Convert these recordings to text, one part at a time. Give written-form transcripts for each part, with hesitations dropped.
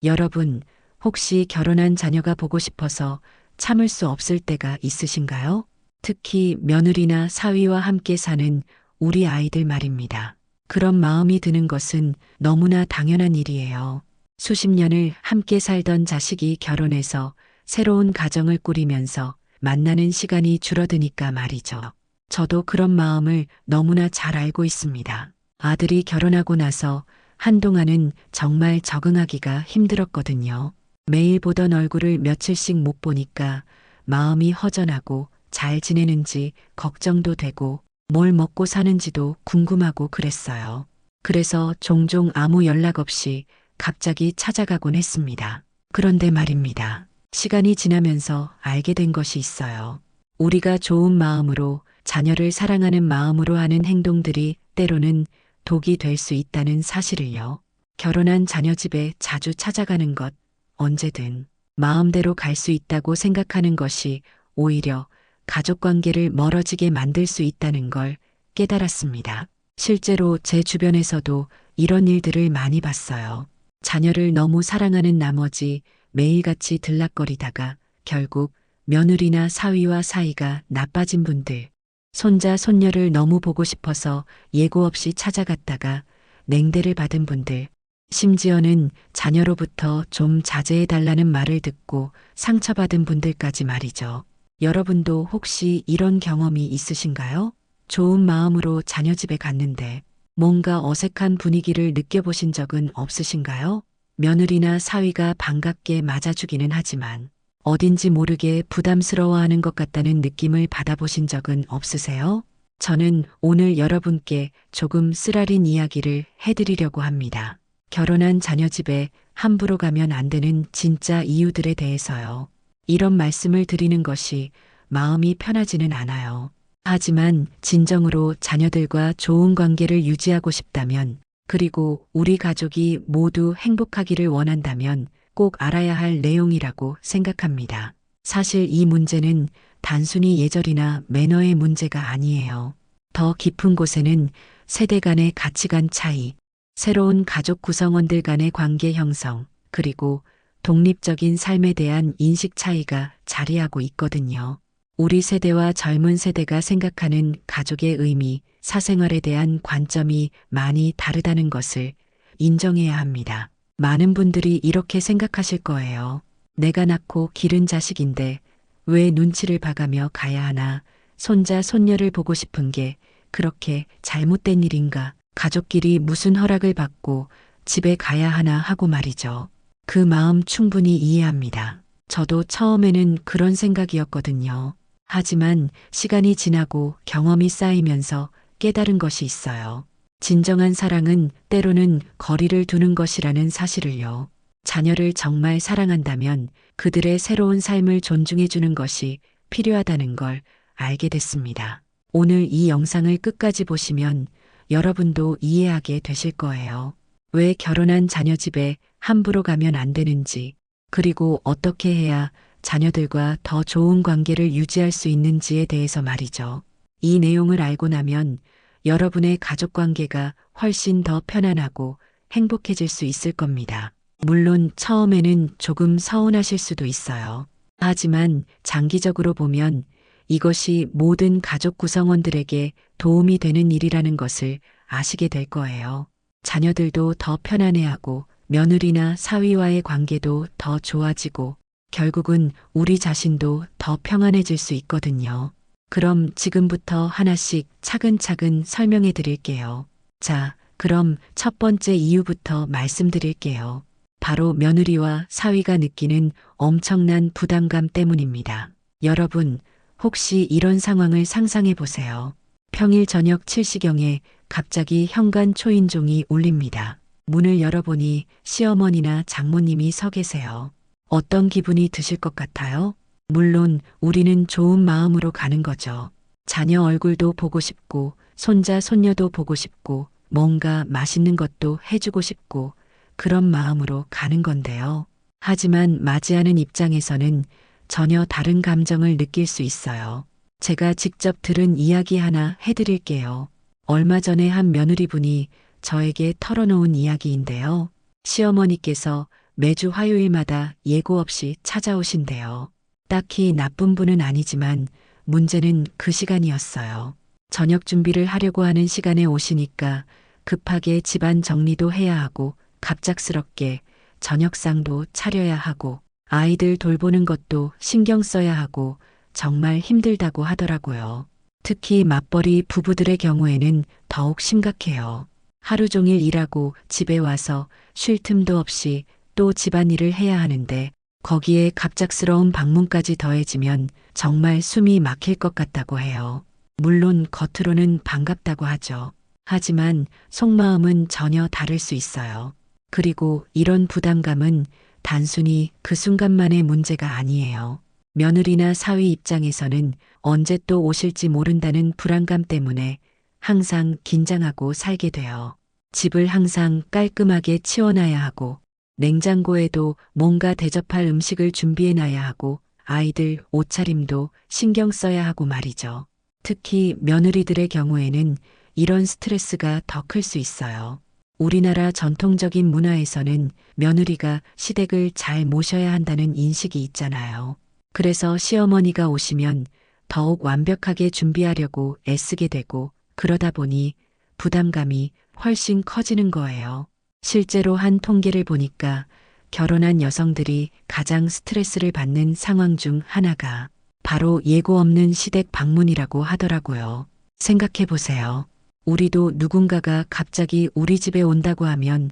여러분, 혹시 결혼한 자녀가 보고 싶어서 참을 수 없을 때가 있으신가요? 특히 며느리나 사위와 함께 사는 우리 아이들 말입니다. 그런 마음이 드는 것은 너무나 당연한 일이에요. 수십 년을 함께 살던 자식이 결혼해서 새로운 가정을 꾸리면서 만나는 시간이 줄어드니까 말이죠. 저도 그런 마음을 너무나 잘 알고 있습니다. 아들이 결혼하고 나서 한동안은 정말 적응하기가 힘들었거든요. 매일 보던 얼굴을 며칠씩 못 보니까 마음이 허전하고 잘 지내는지 걱정도 되고 뭘 먹고 사는지도 궁금하고 그랬어요. 그래서 종종 아무 연락 없이 갑자기 찾아가곤 했습니다. 그런데 말입니다. 시간이 지나면서 알게 된 것이 있어요. 우리가 좋은 마음으로 자녀를 사랑하는 마음으로 하는 행동들이 때로는 독이 될 수 있다는 사실을요. 결혼한 자녀 집에 자주 찾아가는 것, 언제든 마음대로 갈 수 있다고 생각하는 것이 오히려 가족 관계를 멀어지게 만들 수 있다는 걸 깨달았습니다. 실제로 제 주변에서도 이런 일들을 많이 봤어요. 자녀를 너무 사랑하는 나머지 매일같이 들락거리다가 결국 며느리나 사위와 사이가 나빠진 분들, 손자, 손녀를 너무 보고 싶어서 예고 없이 찾아갔다가 냉대를 받은 분들, 심지어는 자녀로부터 좀 자제해달라는 말을 듣고 상처받은 분들까지 말이죠. 여러분도 혹시 이런 경험이 있으신가요? 좋은 마음으로 자녀 집에 갔는데 뭔가 어색한 분위기를 느껴보신 적은 없으신가요? 며느리나 사위가 반갑게 맞아주기는 하지만 어딘지 모르게 부담스러워하는 것 같다는 느낌을 받아보신 적은 없으세요? 저는 오늘 여러분께 조금 쓰라린 이야기를 해드리려고 합니다. 결혼한 자녀 집에 함부로 가면 안 되는 진짜 이유들에 대해서요. 이런 말씀을 드리는 것이 마음이 편하지는 않아요. 하지만 진정으로 자녀들과 좋은 관계를 유지하고 싶다면, 그리고 우리 가족이 모두 행복하기를 원한다면 꼭 알아야 할 내용이라고 생각합니다. 사실 이 문제는 단순히 예절이나 매너의 문제가 아니에요. 더 깊은 곳에는 세대 간의 가치관 차이, 새로운 가족 구성원들 간의 관계 형성, 그리고 독립적인 삶에 대한 인식 차이가 자리하고 있거든요. 우리 세대와 젊은 세대가 생각하는 가족의 의미, 사생활에 대한 관점이 많이 다르다는 것을 인정해야 합니다. 많은 분들이 이렇게 생각하실 거예요. 내가 낳고 기른 자식인데 왜 눈치를 봐가며 가야 하나? 손자, 손녀를 보고 싶은 게 그렇게 잘못된 일인가? 가족끼리 무슨 허락을 받고 집에 가야 하나 하고 말이죠. 그 마음 충분히 이해합니다. 저도 처음에는 그런 생각이었거든요. 하지만 시간이 지나고 경험이 쌓이면서 깨달은 것이 있어요. 진정한 사랑은 때로는 거리를 두는 것이라는 사실을요. 자녀를 정말 사랑한다면 그들의 새로운 삶을 존중해 주는 것이 필요하다는 걸 알게 됐습니다. 오늘 이 영상을 끝까지 보시면 여러분도 이해하게 되실 거예요. 왜 결혼한 자녀 집에 함부로 가면 안 되는지, 그리고 어떻게 해야 자녀들과 더 좋은 관계를 유지할 수 있는지에 대해서 말이죠. 이 내용을 알고 나면 여러분의 가족 관계가 훨씬 더 편안하고 행복해질 수 있을 겁니다. 물론 처음에는 조금 서운하실 수도 있어요. 하지만 장기적으로 보면 이것이 모든 가족 구성원들에게 도움이 되는 일이라는 것을 아시게 될 거예요. 자녀들도 더 편안해하고 며느리나 사위와의 관계도 더 좋아지고 결국은 우리 자신도 더 평안해질 수 있거든요. 그럼 지금부터 하나씩 차근차근 설명해 드릴게요. 자, 그럼 첫 번째 이유부터 말씀드릴게요. 바로 며느리와 사위가 느끼는 엄청난 부담감 때문입니다. 여러분, 혹시 이런 상황을 상상해 보세요. 평일 저녁 7시경에 갑자기 현관 초인종이 울립니다. 문을 열어보니 시어머니나 장모님이 서 계세요. 어떤 기분이 드실 것 같아요? 물론 우리는 좋은 마음으로 가는 거죠. 자녀 얼굴도 보고 싶고 손자 손녀도 보고 싶고 뭔가 맛있는 것도 해주고 싶고 그런 마음으로 가는 건데요. 하지만 맞이하는 입장에서는 전혀 다른 감정을 느낄 수 있어요. 제가 직접 들은 이야기 하나 해드릴게요. 얼마 전에 한 며느리분이 저에게 털어놓은 이야기인데요. 시어머니께서 매주 화요일마다 예고 없이 찾아오신대요. 딱히 나쁜 분은 아니지만 문제는 그 시간이었어요. 저녁 준비를 하려고 하는 시간에 오시니까 급하게 집안 정리도 해야 하고 갑작스럽게 저녁상도 차려야 하고 아이들 돌보는 것도 신경 써야 하고 정말 힘들다고 하더라고요. 특히 맞벌이 부부들의 경우에는 더욱 심각해요. 하루 종일 일하고 집에 와서 쉴 틈도 없이 또 집안일을 해야 하는데 거기에 갑작스러운 방문까지 더해지면 정말 숨이 막힐 것 같다고 해요. 물론 겉으로는 반갑다고 하죠. 하지만 속마음은 전혀 다를 수 있어요. 그리고 이런 부담감은 단순히 그 순간만의 문제가 아니에요. 며느리나 사위 입장에서는 언제 또 오실지 모른다는 불안감 때문에 항상 긴장하고 살게 돼요. 집을 항상 깔끔하게 치워놔야 하고 냉장고에도 뭔가 대접할 음식을 준비해놔야 하고 아이들 옷차림도 신경 써야 하고 말이죠. 특히 며느리들의 경우에는 이런 스트레스가 더 클 수 있어요. 우리나라 전통적인 문화에서는 며느리가 시댁을 잘 모셔야 한다는 인식이 있잖아요. 그래서 시어머니가 오시면 더욱 완벽하게 준비하려고 애쓰게 되고 그러다 보니 부담감이 훨씬 커지는 거예요. 실제로 한 통계를 보니까 결혼한 여성들이 가장 스트레스를 받는 상황 중 하나가 바로 예고 없는 시댁 방문이라고 하더라고요. 생각해 보세요. 우리도 누군가가 갑자기 우리 집에 온다고 하면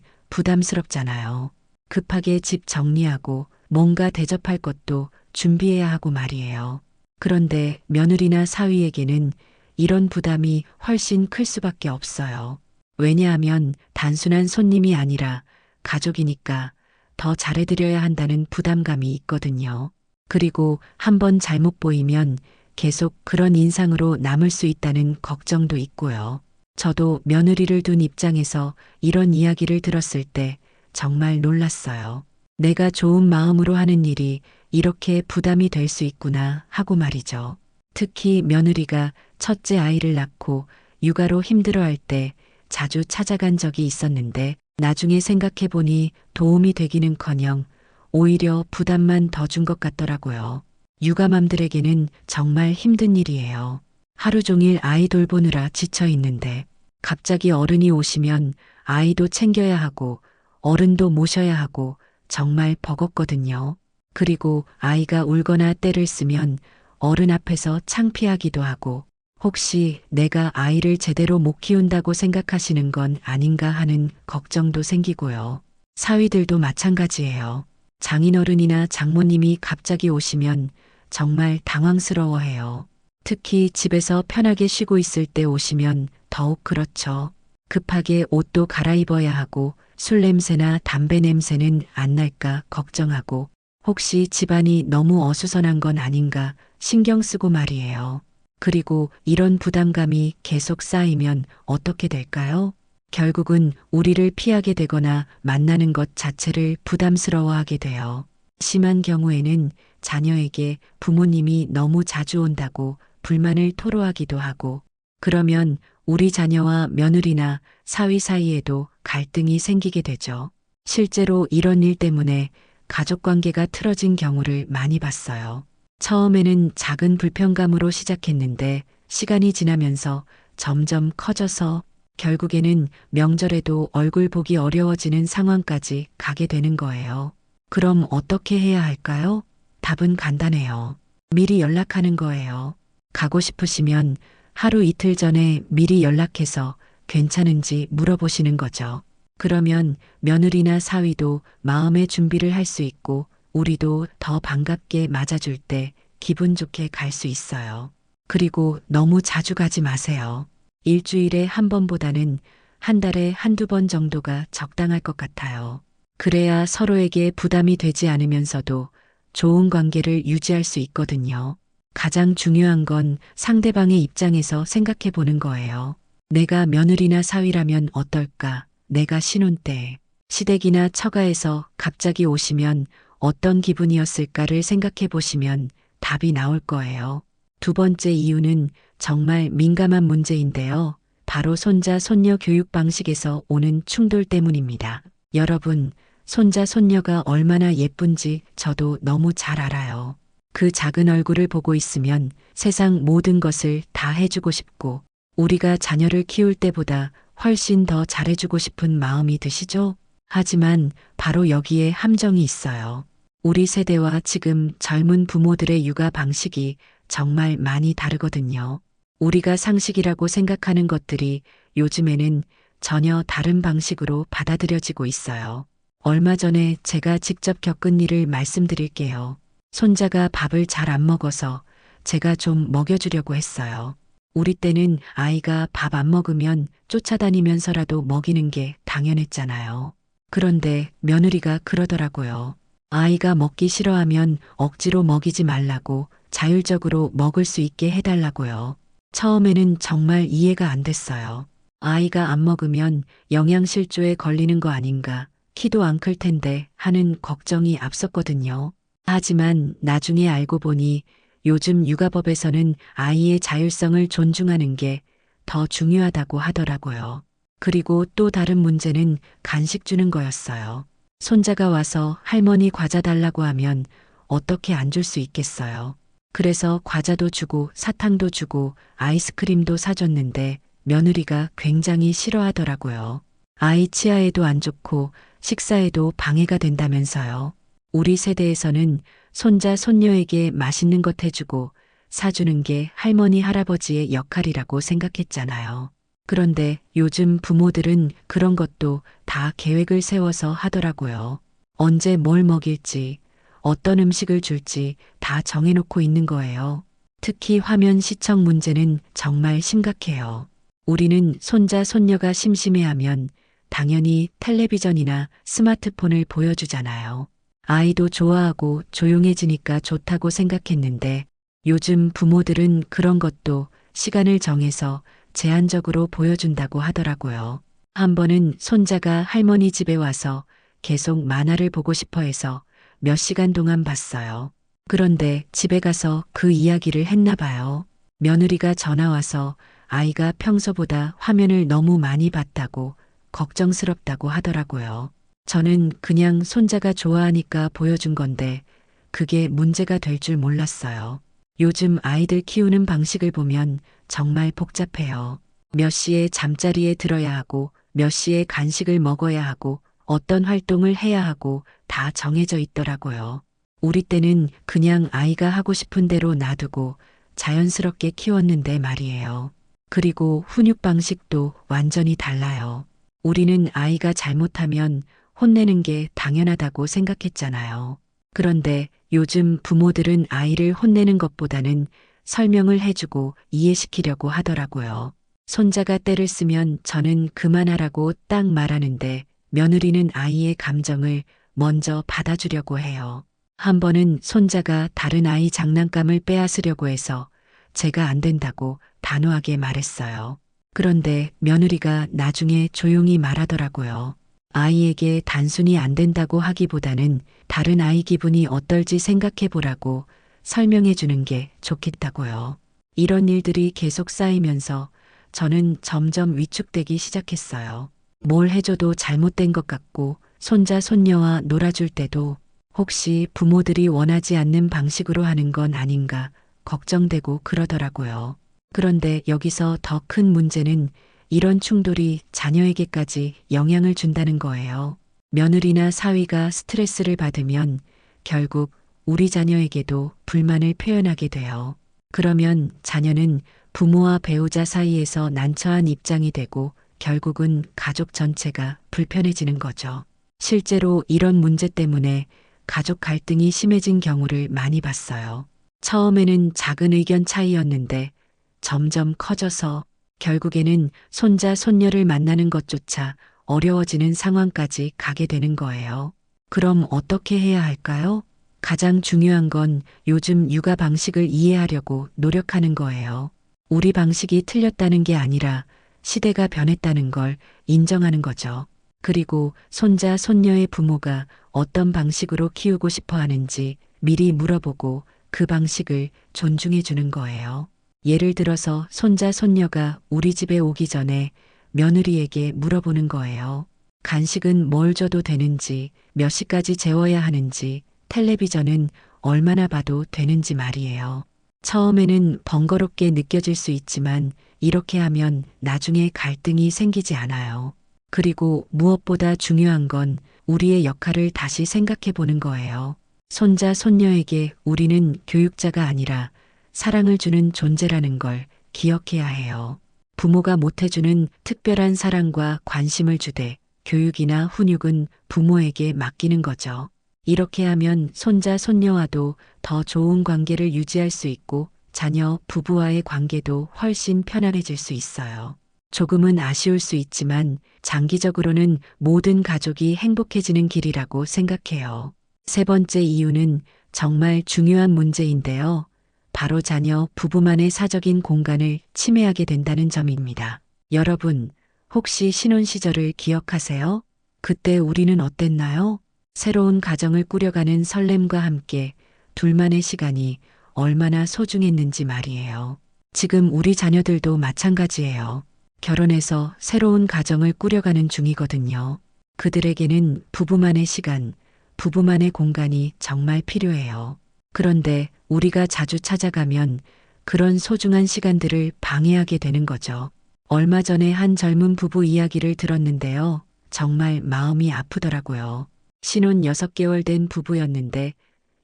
부담스럽잖아요. 급하게 집 정리하고 뭔가 대접할 것도 준비해야 하고 말이에요. 그런데 며느리나 사위에게는 이런 부담이 훨씬 클 수밖에 없어요. 왜냐하면 단순한 손님이 아니라 가족이니까 더 잘해드려야 한다는 부담감이 있거든요. 그리고 한번 잘못 보이면 계속 그런 인상으로 남을 수 있다는 걱정도 있고요. 저도 며느리를 둔 입장에서 이런 이야기를 들었을 때 정말 놀랐어요. 내가 좋은 마음으로 하는 일이 이렇게 부담이 될 수 있구나 하고 말이죠. 특히 며느리가 첫째 아이를 낳고 육아로 힘들어할 때 자주 찾아간 적이 있었는데 나중에 생각해보니 도움이 되기는커녕 오히려 부담만 더 준 것 같더라고요. 육아맘들에게는 정말 힘든 일이에요. 하루 종일 아이 돌보느라 지쳐 있는데 갑자기 어른이 오시면 아이도 챙겨야 하고 어른도 모셔야 하고 정말 버겁거든요. 그리고 아이가 울거나 떼를 쓰면 어른 앞에서 창피하기도 하고 혹시 내가 아이를 제대로 못 키운다고 생각하시는 건 아닌가 하는 걱정도 생기고요. 사위들도 마찬가지예요. 장인어른이나 장모님이 갑자기 오시면 정말 당황스러워해요. 특히 집에서 편하게 쉬고 있을 때 오시면 더욱 그렇죠. 급하게 옷도 갈아입어야 하고 술 냄새나 담배 냄새는 안 날까 걱정하고 혹시 집안이 너무 어수선한 건 아닌가 신경 쓰고 말이에요. 그리고 이런 부담감이 계속 쌓이면 어떻게 될까요? 결국은 우리를 피하게 되거나 만나는 것 자체를 부담스러워하게 돼요. 심한 경우에는 자녀에게 부모님이 너무 자주 온다고 불만을 토로하기도 하고 그러면 우리 자녀와 며느리나 사위 사이에도 갈등이 생기게 되죠. 실제로 이런 일 때문에 가족관계가 틀어진 경우를 많이 봤어요. 처음에는 작은 불편감으로 시작했는데 시간이 지나면서 점점 커져서 결국에는 명절에도 얼굴 보기 어려워지는 상황까지 가게 되는 거예요. 그럼 어떻게 해야 할까요? 답은 간단해요. 미리 연락하는 거예요. 가고 싶으시면 하루 이틀 전에 미리 연락해서 괜찮은지 물어보시는 거죠. 그러면 며느리나 사위도 마음의 준비를 할 수 있고 우리도 더 반갑게 맞아줄 때 기분 좋게 갈 수 있어요. 그리고 너무 자주 가지 마세요. 일주일에 한 번보다는 한 달에 한두 번 정도가 적당할 것 같아요. 그래야 서로에게 부담이 되지 않으면서도 좋은 관계를 유지할 수 있거든요. 가장 중요한 건 상대방의 입장에서 생각해 보는 거예요. 내가 며느리나 사위라면 어떨까? 내가 신혼 때 시댁이나 처가에서 갑자기 오시면 어떤 기분이었을까를 생각해 보시면 답이 나올 거예요. 두 번째 이유는 정말 민감한 문제인데요. 바로 손자, 손녀 교육 방식에서 오는 충돌 때문입니다. 여러분, 손자, 손녀가 얼마나 예쁜지 저도 너무 잘 알아요. 그 작은 얼굴을 보고 있으면 세상 모든 것을 다 해주고 싶고 우리가 자녀를 키울 때보다 훨씬 더 잘해주고 싶은 마음이 드시죠? 하지만 바로 여기에 함정이 있어요. 우리 세대와 지금 젊은 부모들의 육아 방식이 정말 많이 다르거든요. 우리가 상식이라고 생각하는 것들이 요즘에는 전혀 다른 방식으로 받아들여지고 있어요. 얼마 전에 제가 직접 겪은 일을 말씀드릴게요. 손자가 밥을 잘 안 먹어서 제가 좀 먹여주려고 했어요. 우리 때는 아이가 밥 안 먹으면 쫓아다니면서라도 먹이는 게 당연했잖아요. 그런데 며느리가 그러더라고요. 아이가 먹기 싫어하면 억지로 먹이지 말라고 자율적으로 먹을 수 있게 해달라고요. 처음에는 정말 이해가 안 됐어요. 아이가 안 먹으면 영양실조에 걸리는 거 아닌가, 키도 안 클 텐데 하는 걱정이 앞섰거든요. 하지만 나중에 알고 보니 요즘 육아법에서는 아이의 자율성을 존중하는 게 더 중요하다고 하더라고요. 그리고 또 다른 문제는 간식 주는 거였어요. 손자가 와서 할머니 과자 달라고 하면 어떻게 안 줄 수 있겠어요. 그래서 과자도 주고 사탕도 주고 아이스크림도 사줬는데 며느리가 굉장히 싫어하더라고요. 아이 치아에도 안 좋고 식사에도 방해가 된다면서요. 우리 세대에서는 손자, 손녀에게 맛있는 것 해주고 사주는 게 할머니, 할아버지의 역할이라고 생각했잖아요. 그런데 요즘 부모들은 그런 것도 다 계획을 세워서 하더라고요. 언제 뭘 먹일지, 어떤 음식을 줄지 다 정해놓고 있는 거예요. 특히 화면 시청 문제는 정말 심각해요. 우리는 손자, 손녀가 심심해하면 당연히 텔레비전이나 스마트폰을 보여주잖아요. 아이도 좋아하고 조용해지니까 좋다고 생각했는데 요즘 부모들은 그런 것도 시간을 정해서 제한적으로 보여준다고 하더라고요. 한 번은 손자가 할머니 집에 와서 계속 만화를 보고 싶어 해서 몇 시간 동안 봤어요. 그런데 집에 가서 그 이야기를 했나 봐요. 며느리가 전화 와서 아이가 평소보다 화면을 너무 많이 봤다고 걱정스럽다고 하더라고요. 저는 그냥 손자가 좋아하니까 보여준 건데 그게 문제가 될 줄 몰랐어요. 요즘 아이들 키우는 방식을 보면 정말 복잡해요. 몇 시에 잠자리에 들어야 하고 몇 시에 간식을 먹어야 하고 어떤 활동을 해야 하고 다 정해져 있더라고요. 우리 때는 그냥 아이가 하고 싶은 대로 놔두고 자연스럽게 키웠는데 말이에요. 그리고 훈육 방식도 완전히 달라요. 우리는 아이가 잘못하면 혼내는 게 당연하다고 생각했잖아요. 그런데 요즘 부모들은 아이를 혼내는 것보다는 설명을 해주고 이해시키려고 하더라고요. 손자가 떼를 쓰면 저는 그만하라고 딱 말하는데 며느리는 아이의 감정을 먼저 받아주려고 해요. 한 번은 손자가 다른 아이 장난감을 빼앗으려고 해서 제가 안 된다고 단호하게 말했어요. 그런데 며느리가 나중에 조용히 말하더라고요. 아이에게 단순히 안 된다고 하기보다는 다른 아이 기분이 어떨지 생각해 보라고 설명해 주는 게 좋겠다고요. 이런 일들이 계속 쌓이면서 저는 점점 위축되기 시작했어요. 뭘 해줘도 잘못된 것 같고 손자, 손녀와 놀아줄 때도 혹시 부모들이 원하지 않는 방식으로 하는 건 아닌가 걱정되고 그러더라고요. 그런데 여기서 더 큰 문제는 이런 충돌이 자녀에게까지 영향을 준다는 거예요. 며느리나 사위가 스트레스를 받으면 결국 우리 자녀에게도 불만을 표현하게 돼요. 그러면 자녀는 부모와 배우자 사이에서 난처한 입장이 되고 결국은 가족 전체가 불편해지는 거죠. 실제로 이런 문제 때문에 가족 갈등이 심해진 경우를 많이 봤어요. 처음에는 작은 의견 차이였는데 점점 커져서 결국에는 손자, 손녀를 만나는 것조차 어려워지는 상황까지 가게 되는 거예요. 그럼 어떻게 해야 할까요? 가장 중요한 건 요즘 육아 방식을 이해하려고 노력하는 거예요. 우리 방식이 틀렸다는 게 아니라 시대가 변했다는 걸 인정하는 거죠. 그리고 손자, 손녀의 부모가 어떤 방식으로 키우고 싶어 하는지 미리 물어보고 그 방식을 존중해 주는 거예요. 예를 들어서 손자, 손녀가 우리 집에 오기 전에 며느리에게 물어보는 거예요. 간식은 뭘 줘도 되는지, 몇 시까지 재워야 하는지, 텔레비전은 얼마나 봐도 되는지 말이에요. 처음에는 번거롭게 느껴질 수 있지만 이렇게 하면 나중에 갈등이 생기지 않아요. 그리고 무엇보다 중요한 건 우리의 역할을 다시 생각해 보는 거예요. 손자, 손녀에게 우리는 교육자가 아니라 사랑을 주는 존재라는 걸 기억해야 해요. 부모가 못해주는 특별한 사랑과 관심을 주되 교육이나 훈육은 부모에게 맡기는 거죠. 이렇게 하면 손자, 손녀와도 더 좋은 관계를 유지할 수 있고 자녀, 부부와의 관계도 훨씬 편안해질 수 있어요. 조금은 아쉬울 수 있지만 장기적으로는 모든 가족이 행복해지는 길이라고 생각해요. 세 번째 이유는 정말 중요한 문제인데요. 바로 자녀, 부부만의 사적인 공간을 침해하게 된다는 점입니다. 여러분, 혹시 신혼 시절을 기억하세요? 그때 우리는 어땠나요? 새로운 가정을 꾸려가는 설렘과 함께 둘만의 시간이 얼마나 소중했는지 말이에요. 지금 우리 자녀들도 마찬가지예요. 결혼해서 새로운 가정을 꾸려가는 중이거든요. 그들에게는 부부만의 시간, 부부만의 공간이 정말 필요해요. 그런데 우리가 자주 찾아가면 그런 소중한 시간들을 방해하게 되는 거죠. 얼마 전에 한 젊은 부부 이야기를 들었는데요. 정말 마음이 아프더라고요. 신혼 6개월 된 부부였는데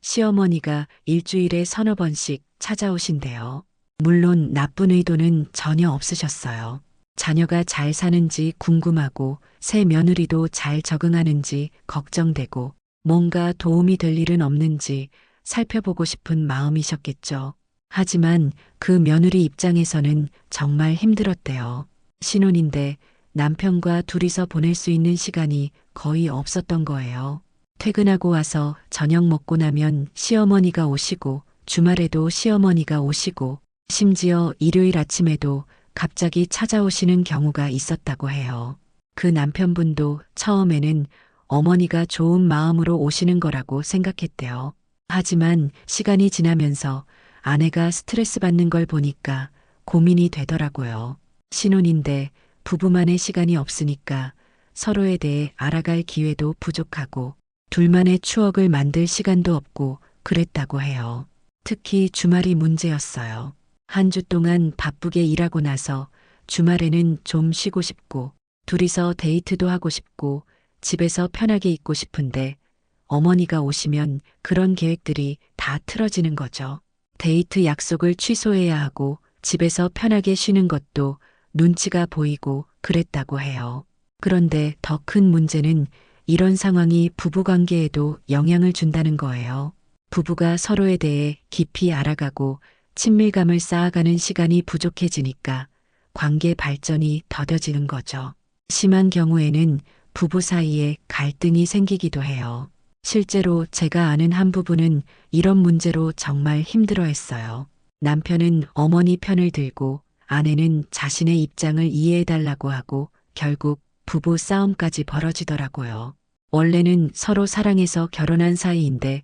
시어머니가 일주일에 서너 번씩 찾아오신대요. 물론 나쁜 의도는 전혀 없으셨어요. 자녀가 잘 사는지 궁금하고 새 며느리도 잘 적응하는지 걱정되고 뭔가 도움이 될 일은 없는지 살펴보고 싶은 마음이셨겠죠. 하지만 그 며느리 입장에서는 정말 힘들었대요. 신혼인데 남편과 둘이서 보낼 수 있는 시간이 거의 없었던 거예요. 퇴근하고 와서 저녁 먹고 나면 시어머니가 오시고 주말에도 시어머니가 오시고 심지어 일요일 아침에도 갑자기 찾아오시는 경우가 있었다고 해요. 그 남편분도 처음에는 어머니가 좋은 마음으로 오시는 거라고 생각했대요. 하지만 시간이 지나면서 아내가 스트레스 받는 걸 보니까 고민이 되더라고요. 신혼인데 부부만의 시간이 없으니까 서로에 대해 알아갈 기회도 부족하고 둘만의 추억을 만들 시간도 없고 그랬다고 해요. 특히 주말이 문제였어요. 한 주 동안 바쁘게 일하고 나서 주말에는 좀 쉬고 싶고 둘이서 데이트도 하고 싶고 집에서 편하게 있고 싶은데 어머니가 오시면 그런 계획들이 다 틀어지는 거죠. 데이트 약속을 취소해야 하고 집에서 편하게 쉬는 것도 눈치가 보이고 그랬다고 해요. 그런데 더 큰 문제는 이런 상황이 부부관계에도 영향을 준다는 거예요. 부부가 서로에 대해 깊이 알아가고 친밀감을 쌓아가는 시간이 부족해지니까 관계 발전이 더뎌지는 거죠. 심한 경우에는 부부 사이에 갈등이 생기기도 해요. 실제로 제가 아는 한 부부는 이런 문제로 정말 힘들어했어요. 남편은 어머니 편을 들고 아내는 자신의 입장을 이해해달라고 하고 결국 부부 싸움까지 벌어지더라고요. 원래는 서로 사랑해서 결혼한 사이인데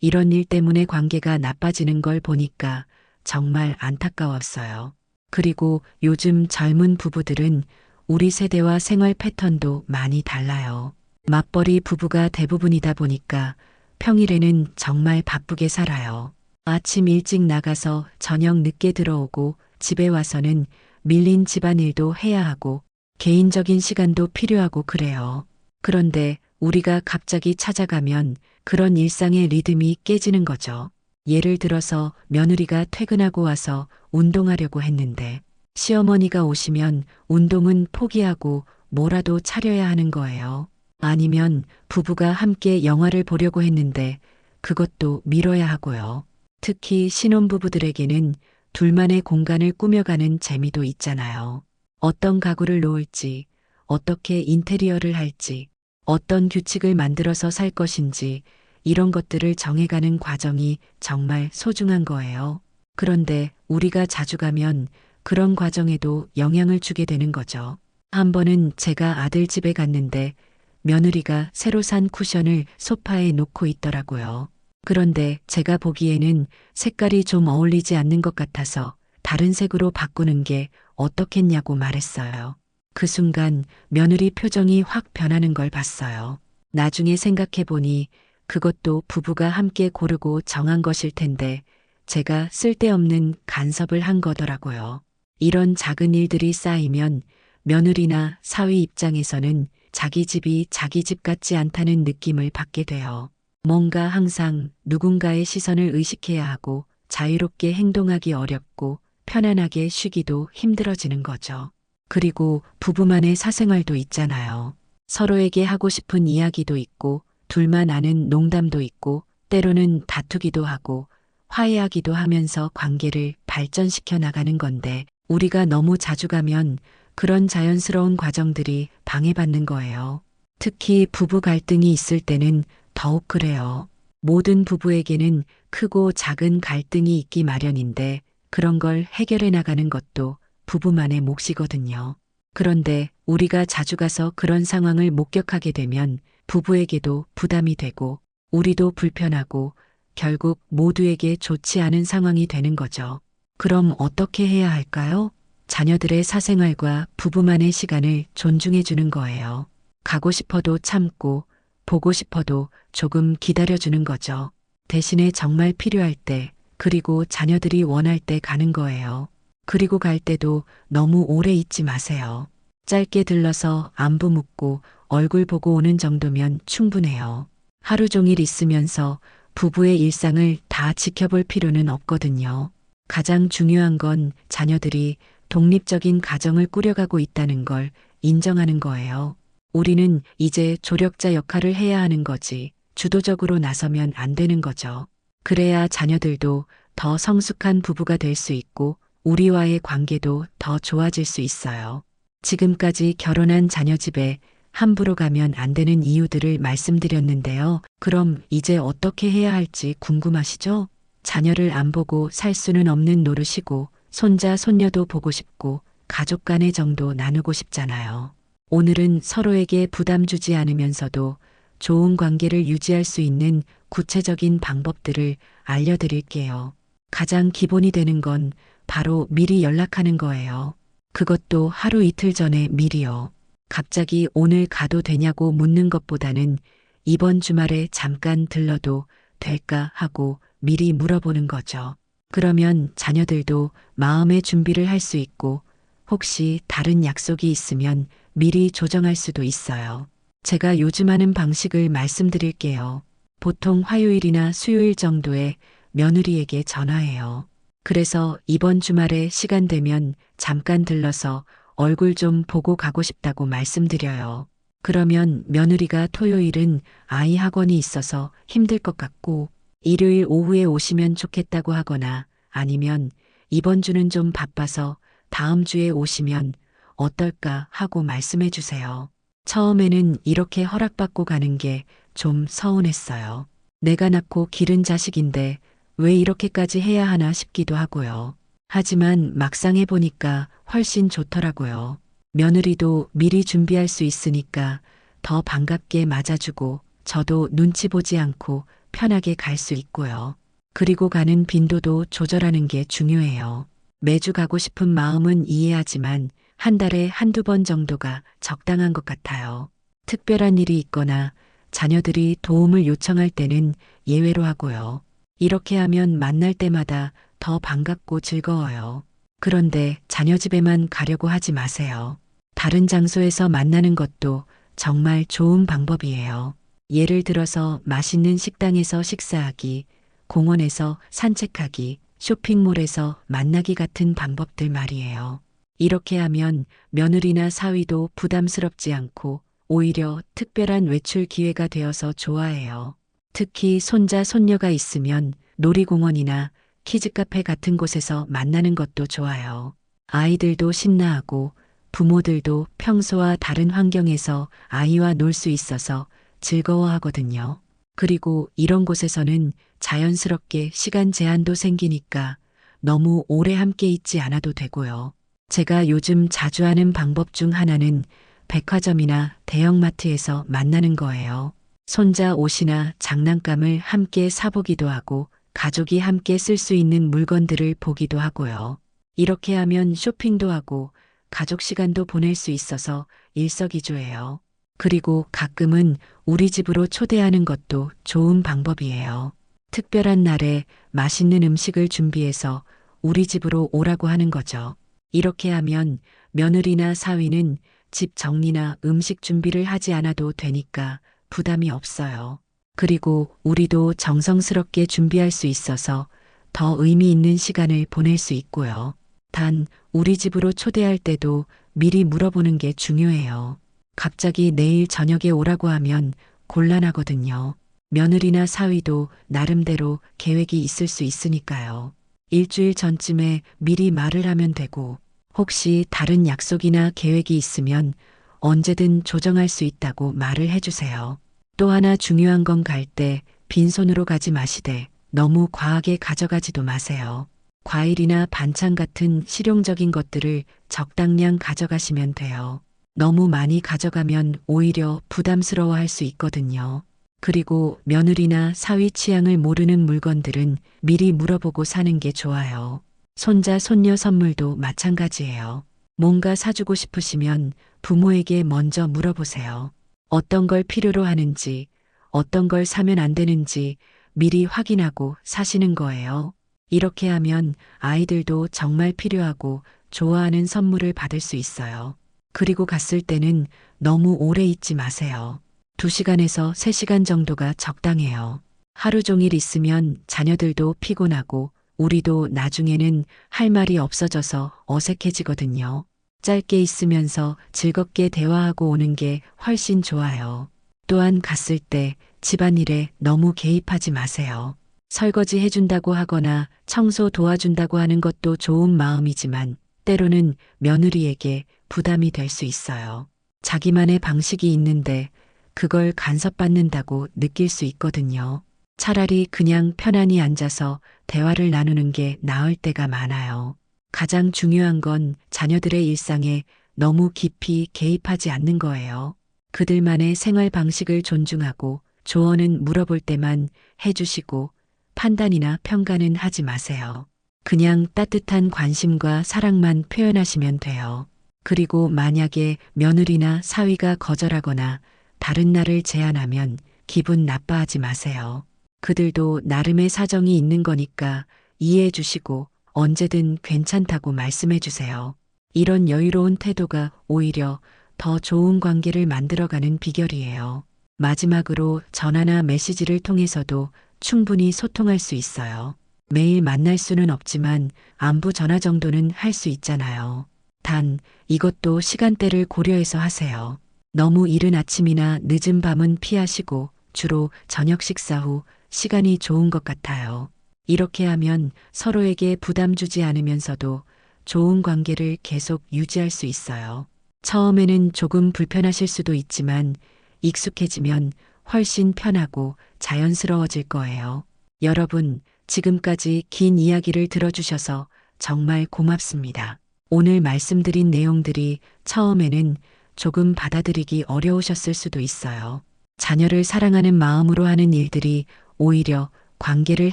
이런 일 때문에 관계가 나빠지는 걸 보니까 정말 안타까웠어요. 그리고 요즘 젊은 부부들은 우리 세대와 생활 패턴도 많이 달라요. 맞벌이 부부가 대부분이다 보니까 평일에는 정말 바쁘게 살아요. 아침 일찍 나가서 저녁 늦게 들어오고 집에 와서는 밀린 집안일도 해야 하고 개인적인 시간도 필요하고 그래요. 그런데 우리가 갑자기 찾아가면 그런 일상의 리듬이 깨지는 거죠. 예를 들어서 며느리가 퇴근하고 와서 운동하려고 했는데 시어머니가 오시면 운동은 포기하고 뭐라도 차려야 하는 거예요. 아니면 부부가 함께 영화를 보려고 했는데 그것도 미뤄야 하고요. 특히 신혼부부들에게는 둘만의 공간을 꾸며가는 재미도 있잖아요. 어떤 가구를 놓을지, 어떻게 인테리어를 할지, 어떤 규칙을 만들어서 살 것인지 이런 것들을 정해가는 과정이 정말 소중한 거예요. 그런데 우리가 자주 가면 그런 과정에도 영향을 주게 되는 거죠. 한 번은 제가 아들 집에 갔는데 며느리가 새로 산 쿠션을 소파에 놓고 있더라고요. 그런데 제가 보기에는 색깔이 좀 어울리지 않는 것 같아서 다른 색으로 바꾸는 게 어떻겠냐고 말했어요. 그 순간 며느리 표정이 확 변하는 걸 봤어요. 나중에 생각해보니 그것도 부부가 함께 고르고 정한 것일 텐데 제가 쓸데없는 간섭을 한 거더라고요. 이런 작은 일들이 쌓이면 며느리나 사위 입장에서는 자기 집이 자기 집 같지 않다는 느낌을 받게 돼요. 뭔가 항상 누군가의 시선을 의식해야 하고 자유롭게 행동하기 어렵고 편안하게 쉬기도 힘들어지는 거죠. 그리고 부부만의 사생활도 있잖아요. 서로에게 하고 싶은 이야기도 있고 둘만 아는 농담도 있고 때로는 다투기도 하고 화해하기도 하면서 관계를 발전시켜 나가는 건데 우리가 너무 자주 가면 그런 자연스러운 과정들이 방해받는 거예요. 특히 부부 갈등이 있을 때는 더욱 그래요. 모든 부부에게는 크고 작은 갈등이 있기 마련인데 그런 걸 해결해 나가는 것도 부부만의 몫이거든요. 그런데 우리가 자주 가서 그런 상황을 목격하게 되면 부부에게도 부담이 되고 우리도 불편하고 결국 모두에게 좋지 않은 상황이 되는 거죠. 그럼 어떻게 해야 할까요? 자녀들의 사생활과 부부만의 시간을 존중해 주는 거예요. 가고 싶어도 참고 보고 싶어도 조금 기다려 주는 거죠. 대신에 정말 필요할 때 그리고 자녀들이 원할 때 가는 거예요. 그리고 갈 때도 너무 오래 있지 마세요. 짧게 들러서 안부 묻고 얼굴 보고 오는 정도면 충분해요. 하루 종일 있으면서 부부의 일상을 다 지켜볼 필요는 없거든요. 가장 중요한 건 자녀들이 독립적인 가정을 꾸려가고 있다는 걸 인정하는 거예요. 우리는 이제 조력자 역할을 해야 하는 거지 주도적으로 나서면 안 되는 거죠. 그래야 자녀들도 더 성숙한 부부가 될 수 있고 우리와의 관계도 더 좋아질 수 있어요. 지금까지 결혼한 자녀 집에 함부로 가면 안 되는 이유들을 말씀드렸는데요. 그럼 이제 어떻게 해야 할지 궁금하시죠? 자녀를 안 보고 살 수는 없는 노릇이고 손자, 손녀도 보고 싶고 가족 간의 정도 나누고 싶잖아요. 오늘은 서로에게 부담 주지 않으면서도 좋은 관계를 유지할 수 있는 구체적인 방법들을 알려드릴게요. 가장 기본이 되는 건 바로 미리 연락하는 거예요. 그것도 하루 이틀 전에 미리요. 갑자기 오늘 가도 되냐고 묻는 것보다는 이번 주말에 잠깐 들러도 될까 하고 미리 물어보는 거죠. 그러면 자녀들도 마음의 준비를 할 수 있고 혹시 다른 약속이 있으면 미리 조정할 수도 있어요. 제가 요즘 하는 방식을 말씀드릴게요. 보통 화요일이나 수요일 정도에 며느리에게 전화해요. 그래서 이번 주말에 시간 되면 잠깐 들러서 얼굴 좀 보고 가고 싶다고 말씀드려요. 그러면 며느리가 토요일은 아이 학원이 있어서 힘들 것 같고 일요일 오후에 오시면 좋겠다고 하거나 아니면 이번 주는 좀 바빠서 다음 주에 오시면 어떨까 하고 말씀해 주세요. 처음에는 이렇게 허락받고 가는 게 좀 서운했어요. 내가 낳고 기른 자식인데 왜 이렇게까지 해야 하나 싶기도 하고요. 하지만 막상 해보니까 훨씬 좋더라고요. 며느리도 미리 준비할 수 있으니까 더 반갑게 맞아주고 저도 눈치 보지 않고 편하게 갈 수 있고요. 그리고 가는 빈도도 조절하는 게 중요해요. 매주 가고 싶은 마음은 이해하지만 한 달에 한두 번 정도가 적당한 것 같아요. 특별한 일이 있거나 자녀들이 도움을 요청할 때는 예외로 하고요. 이렇게 하면 만날 때마다 더 반갑고 즐거워요. 그런데 자녀 집에만 가려고 하지 마세요. 다른 장소에서 만나는 것도 정말 좋은 방법이에요. 예를 들어서 맛있는 식당에서 식사하기, 공원에서 산책하기, 쇼핑몰에서 만나기 같은 방법들 말이에요. 이렇게 하면 며느리나 사위도 부담스럽지 않고 오히려 특별한 외출 기회가 되어서 좋아해요. 특히 손자, 손녀가 있으면 놀이공원이나 키즈카페 같은 곳에서 만나는 것도 좋아요. 아이들도 신나하고 부모들도 평소와 다른 환경에서 아이와 놀 수 있어서 즐거워하거든요. 그리고 이런 곳에서는 자연스럽게 시간 제한도 생기니까 너무 오래 함께 있지 않아도 되고요. 제가 요즘 자주 하는 방법 중 하나는 백화점이나 대형마트에서 만나는 거예요. 손자 옷이나 장난감을 함께 사보기도 하고 가족이 함께 쓸 수 있는 물건들을 보기도 하고요. 이렇게 하면 쇼핑도 하고 가족 시간도 보낼 수 있어서 일석이조예요. 그리고 가끔은 우리 집으로 초대하는 것도 좋은 방법이에요. 특별한 날에 맛있는 음식을 준비해서 우리 집으로 오라고 하는 거죠. 이렇게 하면 며느리나 사위는 집 정리나 음식 준비를 하지 않아도 되니까 부담이 없어요. 그리고 우리도 정성스럽게 준비할 수 있어서 더 의미 있는 시간을 보낼 수 있고요. 단, 우리 집으로 초대할 때도 미리 물어보는 게 중요해요. 갑자기 내일 저녁에 오라고 하면 곤란하거든요. 며느리나 사위도 나름대로 계획이 있을 수 있으니까요. 일주일 전쯤에 미리 말을 하면 되고, 혹시 다른 약속이나 계획이 있으면 언제든 조정할 수 있다고 말을 해주세요. 또 하나 중요한 건 갈 때 빈손으로 가지 마시되 너무 과하게 가져가지도 마세요. 과일이나 반찬 같은 실용적인 것들을 적당량 가져가시면 돼요. 너무 많이 가져가면 오히려 부담스러워 할 수 있거든요. 그리고 며느리나 사위 취향을 모르는 물건들은 미리 물어보고 사는 게 좋아요. 손자, 손녀 선물도 마찬가지예요. 뭔가 사주고 싶으시면 부모에게 먼저 물어보세요. 어떤 걸 필요로 하는지, 어떤 걸 사면 안 되는지 미리 확인하고 사시는 거예요. 이렇게 하면 아이들도 정말 필요하고 좋아하는 선물을 받을 수 있어요. 그리고 갔을 때는 너무 오래 있지 마세요. 2시간에서 3시간 정도가 적당해요. 하루 종일 있으면 자녀들도 피곤하고 우리도 나중에는 할 말이 없어져서 어색해지거든요. 짧게 있으면서 즐겁게 대화하고 오는 게 훨씬 좋아요. 또한 갔을 때 집안일에 너무 개입하지 마세요. 설거지 해준다고 하거나 청소 도와준다고 하는 것도 좋은 마음이지만 때로는 며느리에게 부담이 될 수 있어요. 자기만의 방식이 있는데 그걸 간섭받는다고 느낄 수 있거든요. 차라리 그냥 편안히 앉아서 대화를 나누는 게 나을 때가 많아요. 가장 중요한 건 자녀들의 일상에 너무 깊이 개입하지 않는 거예요. 그들만의 생활 방식을 존중하고 조언은 물어볼 때만 해주시고 판단이나 평가는 하지 마세요. 그냥 따뜻한 관심과 사랑만 표현하시면 돼요. 그리고 만약에 며느리나 사위가 거절하거나 다른 날을 제안하면 기분 나빠하지 마세요. 그들도 나름의 사정이 있는 거니까 이해해 주시고 언제든 괜찮다고 말씀해 주세요. 이런 여유로운 태도가 오히려 더 좋은 관계를 만들어가는 비결이에요. 마지막으로 전화나 메시지를 통해서도 충분히 소통할 수 있어요. 매일 만날 수는 없지만 안부 전화 정도는 할 수 있잖아요. 단, 이것도 시간대를 고려해서 하세요. 너무 이른 아침이나 늦은 밤은 피하시고 주로 저녁 식사 후 시간이 좋은 것 같아요. 이렇게 하면 서로에게 부담 주지 않으면서도 좋은 관계를 계속 유지할 수 있어요. 처음에는 조금 불편하실 수도 있지만 익숙해지면 훨씬 편하고 자연스러워질 거예요. 여러분, 지금까지 긴 이야기를 들어주셔서 정말 고맙습니다. 오늘 말씀드린 내용들이 처음에는 조금 받아들이기 어려우셨을 수도 있어요. 자녀를 사랑하는 마음으로 하는 일들이 오히려 관계를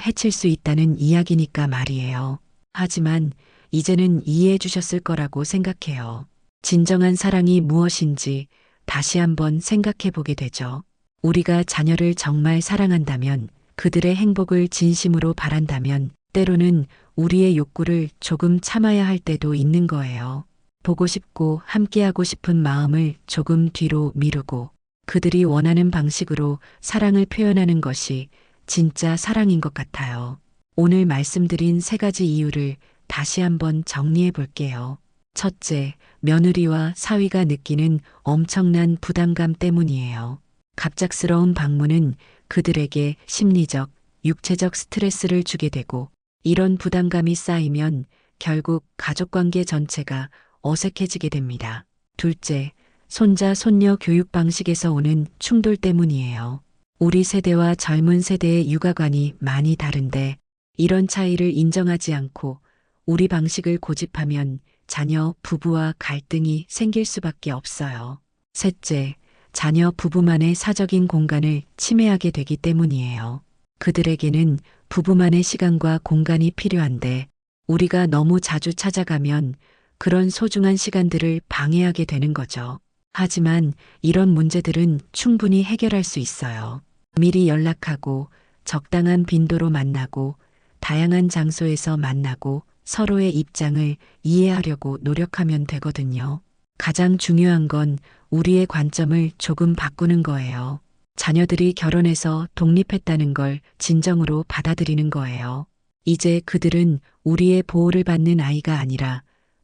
해칠 수 있다는 이야기니까 말이에요. 하지만 이제는 이해해 주셨을 거라고 생각해요. 진정한 사랑이 무엇인지 다시 한번 생각해 보게 되죠. 우리가 자녀를 정말 사랑한다면, 그들의 행복을 진심으로 바란다면 때로는 우리의 욕구를 조금 참아야 할 때도 있는 거예요. 보고 싶고 함께하고 싶은 마음을 조금 뒤로 미루고 그들이 원하는 방식으로 사랑을 표현하는 것이 진짜 사랑인 것 같아요. 오늘 말씀드린 3가지 이유를 다시 한번 정리해 볼게요. 첫째, 며느리와 사위가 느끼는 엄청난 부담감 때문이에요. 갑작스러운 방문은 그들에게 심리적, 육체적 스트레스를 주게 되고 이런 부담감이 쌓이면 결국 가족관계 전체가 어색해지게 됩니다. 둘째, 손자, 손녀 교육 방식에서 오는 충돌 때문이에요. 우리 세대와 젊은 세대의 육아관이 많이 다른데 이런 차이를 인정하지 않고 우리 방식을 고집하면 자녀, 부부와 갈등이 생길 수밖에 없어요. 셋째, 자녀 부부만의 사적인 공간을 침해하게 되기 때문이에요. 그들에게는 부부만의 시간과 공간이 필요한데 우리가 너무 자주 찾아가면 그런 소중한 시간들을 방해하게 되는 거죠. 하지만 이런 문제들은 충분히 해결할 수 있어요. 미리 연락하고 적당한 빈도로 만나고 다양한 장소에서 만나고 서로의 입장을 이해하려고 노력하면 되거든요. 가장 중요한 건 우리의 관점을 조금 바꾸는 거예요. 자녀들이 결혼해서 독립했다는 걸 진정으로 받아들이는 거예요. 이제 그들은 우리의 보호를 받는 아이가 아니라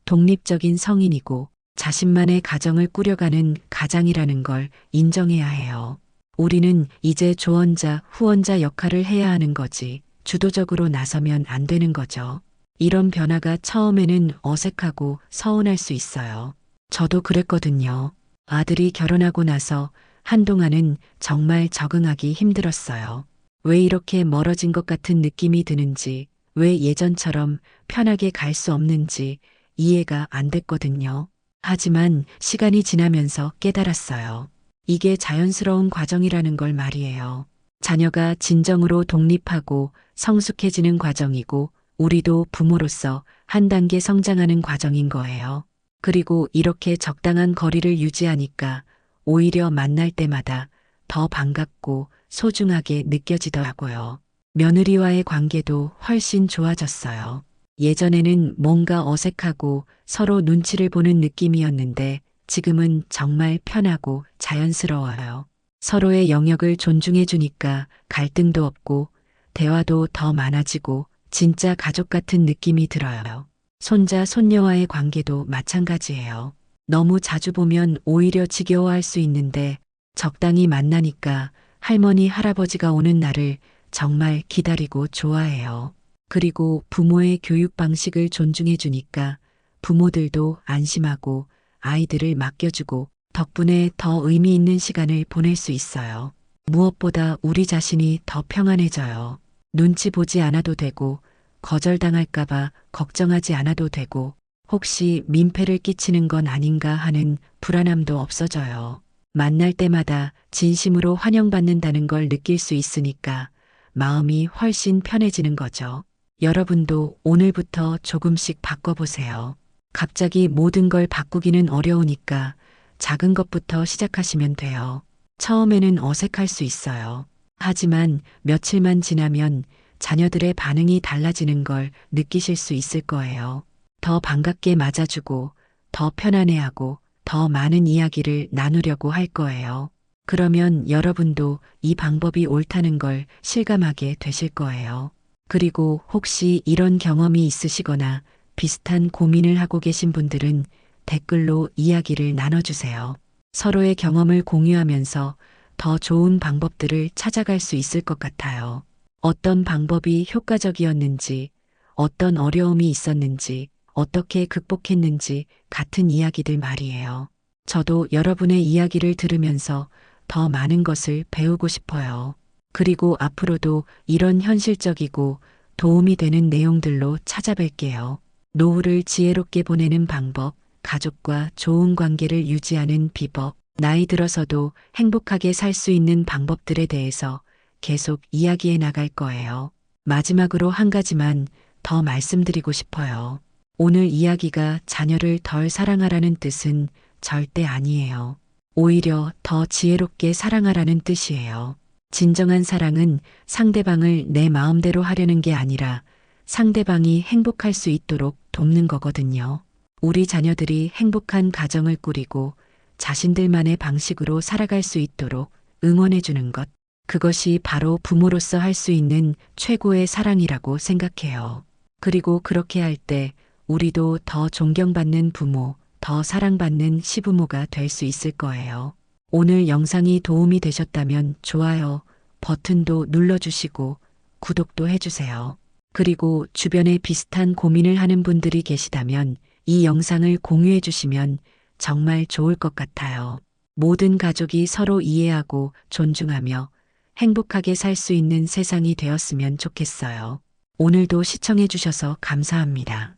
독립적인 성인이고 자신만의 가정을 꾸려가는 가장이라는 걸 인정해야 해요. 우리는 이제 조언자, 후원자 역할을 해야 하는 거지 주도적으로 나서면 안 되는 거죠. 이런 변화가 처음에는 어색하고 서운할 수 있어요. 저도 그랬거든요. 아들이 결혼하고 나서 한동안은 정말 적응하기 힘들었어요. 왜 이렇게 멀어진 것 같은 느낌이 드는지, 왜 예전처럼 편하게 갈 수 없는지 이해가 안 됐거든요. 하지만 시간이 지나면서 깨달았어요. 이게 자연스러운 과정이라는 걸 말이에요. 자녀가 진정으로 독립하고 성숙해지는 과정이고 우리도 부모로서 한 단계 성장하는 과정인 거예요. 그리고 이렇게 적당한 거리를 유지하니까 오히려 만날 때마다 더 반갑고 소중하게 느껴지더라고요. 며느리와의 관계도 훨씬 좋아졌어요. 예전에는 뭔가 어색하고 서로 눈치를 보는 느낌이었는데 지금은 정말 편하고 자연스러워요. 서로의 영역을 존중해 주니까 갈등도 없고 대화도 더 많아지고 진짜 가족 같은 느낌이 들어요. 손자, 손녀와의 관계도 마찬가지예요. 너무 자주 보면 오히려 지겨워할 수 있는데 적당히 만나니까 할머니, 할아버지가 오는 날을 정말 기다리고 좋아해요. 그리고 부모의 교육 방식을 존중해 주니까 부모들도 안심하고 아이들을 맡겨주고 덕분에 더 의미 있는 시간을 보낼 수 있어요. 무엇보다 우리 자신이 더 평안해져요. 눈치 보지 않아도 되고 거절당할까봐 걱정하지 않아도 되고 혹시 민폐를 끼치는 건 아닌가 하는 불안함도 없어져요. 만날 때마다 진심으로 환영받는다는 걸 느낄 수 있으니까 마음이 훨씬 편해지는 거죠. 여러분도 오늘부터 조금씩 바꿔보세요. 갑자기 모든 걸 바꾸기는 어려우니까 작은 것부터 시작하시면 돼요. 처음에는 어색할 수 있어요. 하지만 며칠만 지나면 자녀들의 반응이 달라지는 걸 느끼실 수 있을 거예요. 더 반갑게 맞아주고 더 편안해하고 더 많은 이야기를 나누려고 할 거예요. 그러면 여러분도 이 방법이 옳다는 걸 실감하게 되실 거예요. 그리고 혹시 이런 경험이 있으시거나 비슷한 고민을 하고 계신 분들은 댓글로 이야기를 나눠주세요. 서로의 경험을 공유하면서 더 좋은 방법들을 찾아갈 수 있을 것 같아요. 어떤 방법이 효과적이었는지, 어떤 어려움이 있었는지, 어떻게 극복했는지 같은 이야기들 말이에요. 저도 여러분의 이야기를 들으면서 더 많은 것을 배우고 싶어요. 그리고 앞으로도 이런 현실적이고 도움이 되는 내용들로 찾아뵐게요. 노후를 지혜롭게 보내는 방법, 가족과 좋은 관계를 유지하는 비법, 나이 들어서도 행복하게 살 수 있는 방법들에 대해서 계속 이야기해 나갈 거예요. 마지막으로 한 가지만 더 말씀드리고 싶어요. 오늘 이야기가 자녀를 덜 사랑하라는 뜻은 절대 아니에요. 오히려 더 지혜롭게 사랑하라는 뜻이에요. 진정한 사랑은 상대방을 내 마음대로 하려는 게 아니라 상대방이 행복할 수 있도록 돕는 거거든요. 우리 자녀들이 행복한 가정을 꾸리고 자신들만의 방식으로 살아갈 수 있도록 응원해 주는 것. 그것이 바로 부모로서 할 수 있는 최고의 사랑이라고 생각해요. 그리고 그렇게 할 때 우리도 더 존경받는 부모, 더 사랑받는 시부모가 될 수 있을 거예요. 오늘 영상이 도움이 되셨다면 좋아요 버튼도 눌러주시고 구독도 해주세요. 그리고 주변에 비슷한 고민을 하는 분들이 계시다면 이 영상을 공유해 주시면 정말 좋을 것 같아요. 모든 가족이 서로 이해하고 존중하며 행복하게 살 수 있는 세상이 되었으면 좋겠어요. 오늘도 시청해 주셔서 감사합니다.